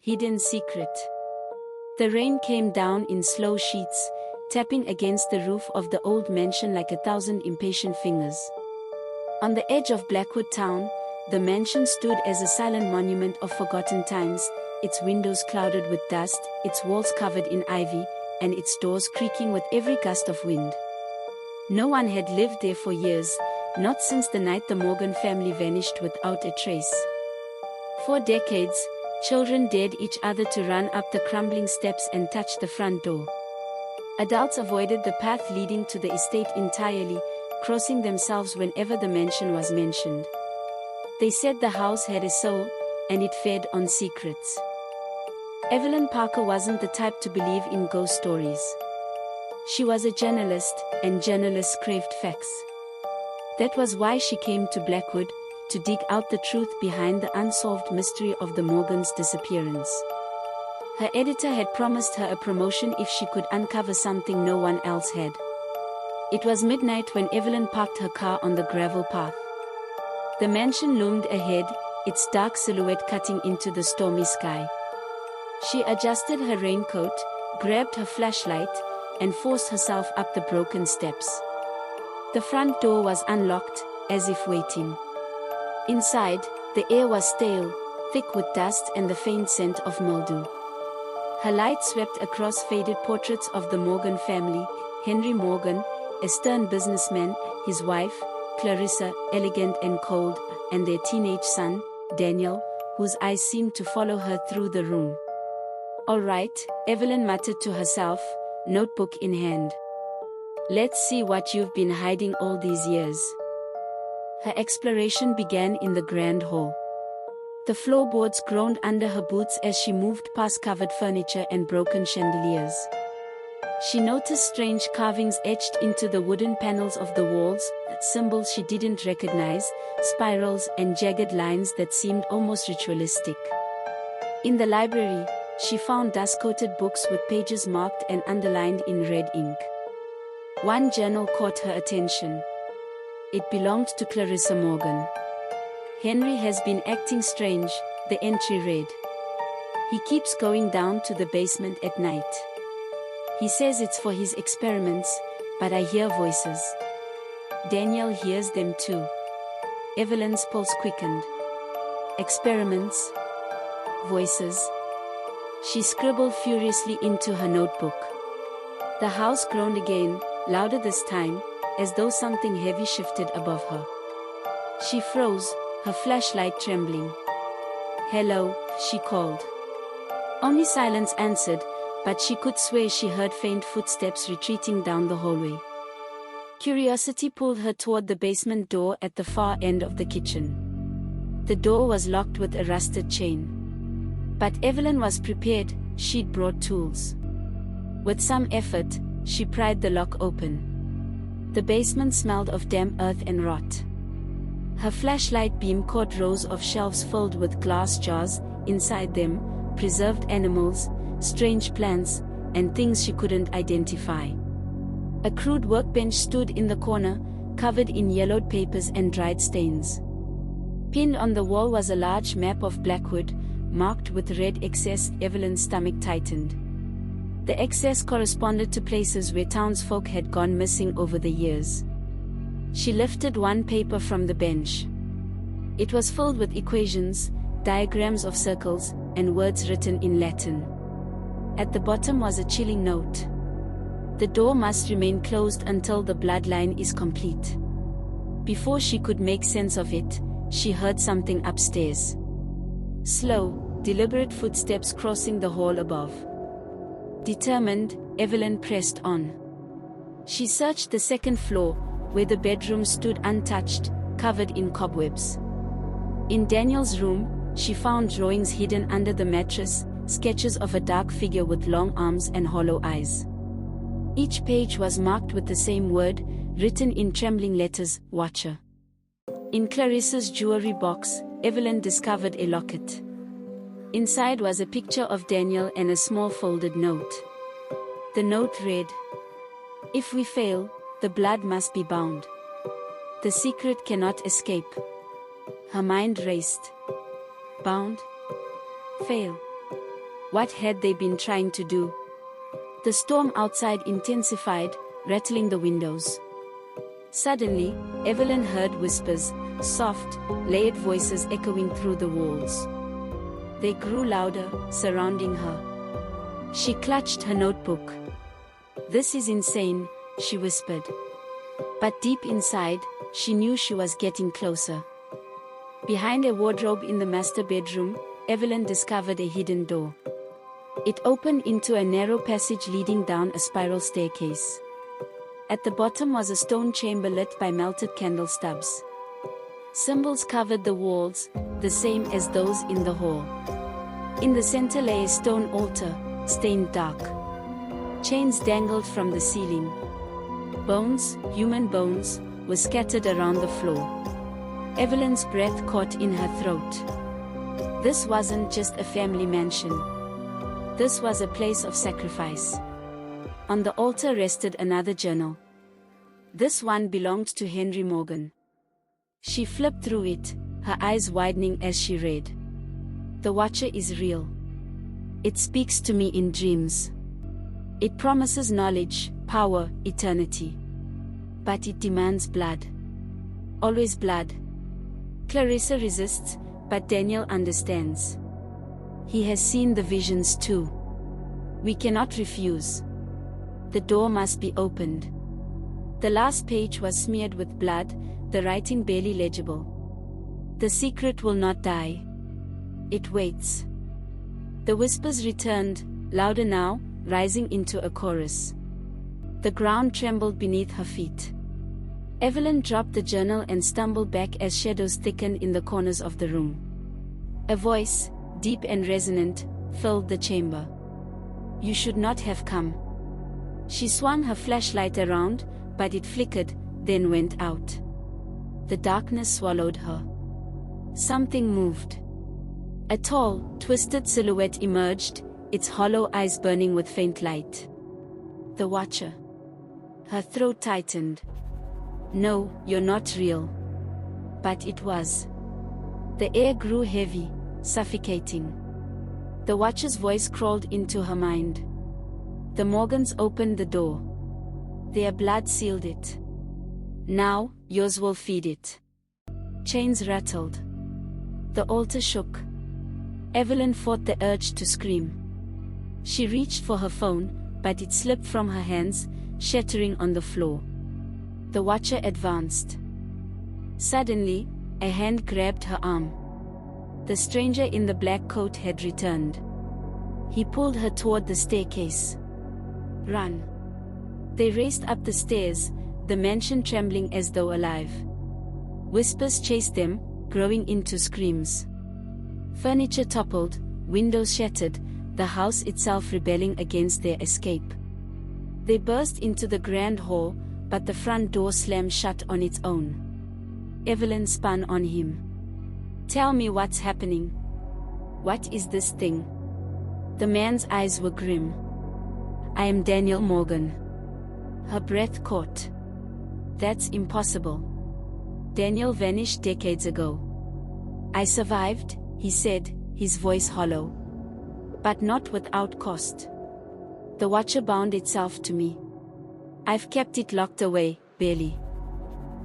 Hidden secret. The rain came down in slow sheets, tapping against the roof of the old mansion like 1,000 impatient fingers. On the edge of Blackwood town, the mansion stood as a silent monument of forgotten times, its windows clouded with dust, its walls covered in ivy, and its doors creaking with every gust of wind. No one had lived there for years, not since the night the Morgan family vanished without a trace. For decades, children dared each other to run up the crumbling steps and touch the front door. Adults avoided the path leading to the estate entirely, crossing themselves whenever the mansion was mentioned. They said the house had a soul, and it fed on secrets. Evelyn Parker wasn't the type to believe in ghost stories. She was a journalist, and journalists craved facts. That was why she came to Blackwood, to dig out the truth behind the unsolved mystery of the Morgans' disappearance. Her editor had promised her a promotion if she could uncover something no one else had. It was midnight when Evelyn parked her car on the gravel path. The mansion loomed ahead, its dark silhouette cutting into the stormy sky. She adjusted her raincoat, grabbed her flashlight, and forced herself up the broken steps. The front door was unlocked, as if waiting. Inside, the air was stale, thick with dust and the faint scent of mildew. Her light swept across faded portraits of the Morgan family: Henry Morgan, a stern businessman, his wife, Clarissa, elegant and cold, and their teenage son, Daniel, whose eyes seemed to follow her through the room. "All right," Evelyn muttered to herself, notebook in hand. "Let's see what you've been hiding all these years." Her exploration began in the grand hall. The floorboards groaned under her boots as she moved past covered furniture and broken chandeliers. She noticed strange carvings etched into the wooden panels of the walls, symbols she didn't recognize, spirals and jagged lines that seemed almost ritualistic. In the library, she found dust-coated books with pages marked and underlined in red ink. One journal caught her attention. It belonged to Clarissa Morgan. "Henry has been acting strange," the entry read. "He keeps going down to the basement at night. He says it's for his experiments, but I hear voices. Daniel hears them too." Evelyn's pulse quickened. Experiments? Voices? She scribbled furiously into her notebook. The house groaned again, louder this time, as though something heavy shifted above her. She froze, her flashlight trembling. "Hello," she called. Only silence answered, but she could swear she heard faint footsteps retreating down the hallway. Curiosity pulled her toward the basement door at the far end of the kitchen. The door was locked with a rusted chain. But Evelyn was prepared, she'd brought tools. With some effort, she pried the lock open. The basement smelled of damp earth and rot. Her flashlight beam caught rows of shelves filled with glass jars, inside them, preserved animals, strange plants, and things she couldn't identify. A crude workbench stood in the corner, covered in yellowed papers and dried stains. Pinned on the wall was a large map of Blackwood, marked with red excess. Evelyn's stomach tightened. The excess corresponded to places where townsfolk had gone missing over the years. She lifted one paper from the bench. It was filled with equations, diagrams of circles, and words written in Latin. At the bottom was a chilling note. "The door must remain closed until the bloodline is complete." Before she could make sense of it, she heard something upstairs. Slow, deliberate footsteps crossing the hall above. Determined, Evelyn pressed on. She searched the second floor, where the bedroom stood untouched, covered in cobwebs. In Daniel's room, she found drawings hidden under the mattress, sketches of a dark figure with long arms and hollow eyes. Each page was marked with the same word, written in trembling letters: "Watcher." In Clarissa's jewelry box, Evelyn discovered a locket. Inside was a picture of Daniel and a small folded note. The note read, "If we fail, the blood must be bound. The secret cannot escape." Her mind raced. Bound? Fail? What had they been trying to do? The storm outside intensified, rattling the windows. Suddenly, Evelyn heard whispers, soft, layered voices echoing through the walls. They grew louder, surrounding her. She clutched her notebook. "This is insane," she whispered. But deep inside, she knew she was getting closer. Behind a wardrobe in the master bedroom, Evelyn discovered a hidden door. It opened into a narrow passage leading down a spiral staircase. At the bottom was a stone chamber lit by melted candle stubs. Symbols covered the walls, the same as those in the hall. In the center lay a stone altar, stained dark. Chains dangled from the ceiling. Bones, human bones, were scattered around the floor. Evelyn's breath caught in her throat. This wasn't just a family mansion. This was a place of sacrifice. On the altar rested another journal. This one belonged to Henry Morgan. She flipped through it, her eyes widening as she read. "The Watcher is real. It speaks to me in dreams. It promises knowledge, power, eternity. But it demands blood. Always blood." Clarissa resists, but Daniel understands. He has seen the visions too. We cannot refuse. The door must be opened. The last page was smeared with blood, the writing barely legible. "The secret will not die. It waits." The whispers returned, louder now, rising into a chorus. The ground trembled beneath her feet. Evelyn dropped the journal and stumbled back as shadows thickened in the corners of the room. A voice, deep and resonant, filled the chamber. "You should not have come." She swung her flashlight around, but it flickered, then went out. The darkness swallowed her. Something moved. A tall, twisted silhouette emerged, its hollow eyes burning with faint light. The Watcher. Her throat tightened. "No, you're not real." But it was. The air grew heavy, suffocating. The Watcher's voice crawled into her mind. "The Morgans opened the door. Their blood sealed it. Now, yours will feed it." Chains rattled. The altar shook. Evelyn fought the urge to scream. She reached for her phone, but it slipped from her hands, shattering on the floor. The Watcher advanced. Suddenly, a hand grabbed her arm. The stranger in the black coat had returned. He pulled her toward the staircase. "Run." They raced up the stairs, the mansion trembling as though alive. Whispers chased them, growing into screams. Furniture toppled, windows shattered, the house itself rebelling against their escape. They burst into the grand hall, but the front door slammed shut on its own. Evelyn spun on him. "Tell me what's happening. What is this thing?" The man's eyes were grim. "I am Daniel Morgan." Her breath caught. "That's impossible. Daniel vanished decades ago." "I survived," he said, his voice hollow. "But not without cost. The Watcher bound itself to me. I've kept it locked away, barely.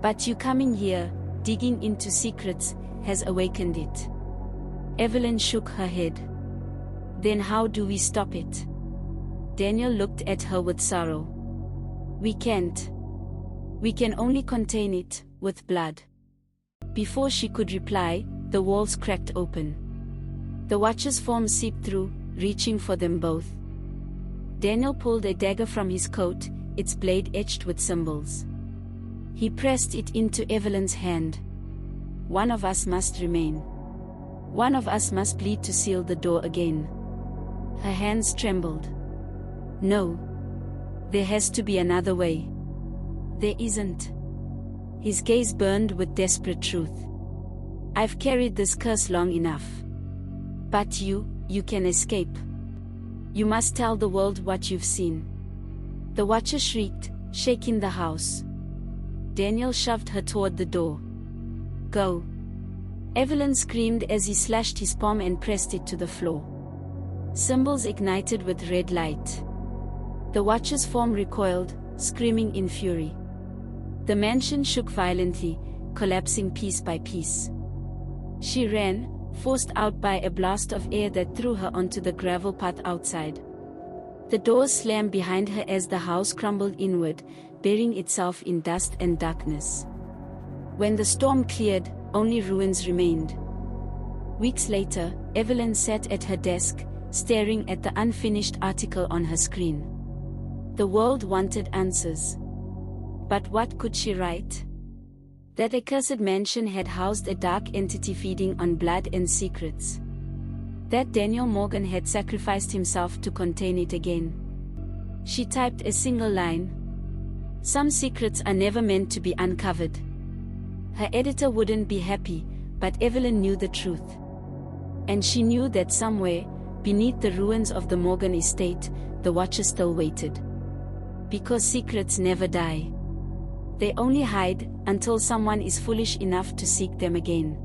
But you coming here, digging into secrets, has awakened it." Evelyn shook her head. "Then how do we stop it?" Daniel looked at her with sorrow. "We can't. We can only contain it, with blood." Before she could reply, the walls cracked open. The Watcher's form seeped through, reaching for them both. Daniel pulled a dagger from his coat, its blade etched with symbols. He pressed it into Evelyn's hand. "One of us must remain. One of us must bleed to seal the door again." Her hands trembled. "No. There has to be another way." "There isn't." His gaze burned with desperate truth. "I've carried this curse long enough. But you can escape. You must tell the world what you've seen." The Watcher shrieked, shaking the house. Daniel shoved her toward the door. "Go." Evelyn screamed as he slashed his palm and pressed it to the floor. Symbols ignited with red light. The Watcher's form recoiled, screaming in fury. The mansion shook violently, collapsing piece by piece. She ran, forced out by a blast of air that threw her onto the gravel path outside. The doors slammed behind her as the house crumbled inward, burying itself in dust and darkness. When the storm cleared, only ruins remained. Weeks later, Evelyn sat at her desk, staring at the unfinished article on her screen. The world wanted answers. But what could she write? That accursed mansion had housed a dark entity feeding on blood and secrets. That Daniel Morgan had sacrificed himself to contain it again. She typed a single line. Some secrets are never meant to be uncovered. Her editor wouldn't be happy, but Evelyn knew the truth. And she knew that somewhere, beneath the ruins of the Morgan estate, the Watcher still waited. Because secrets never die. They only hide, until someone is foolish enough to seek them again.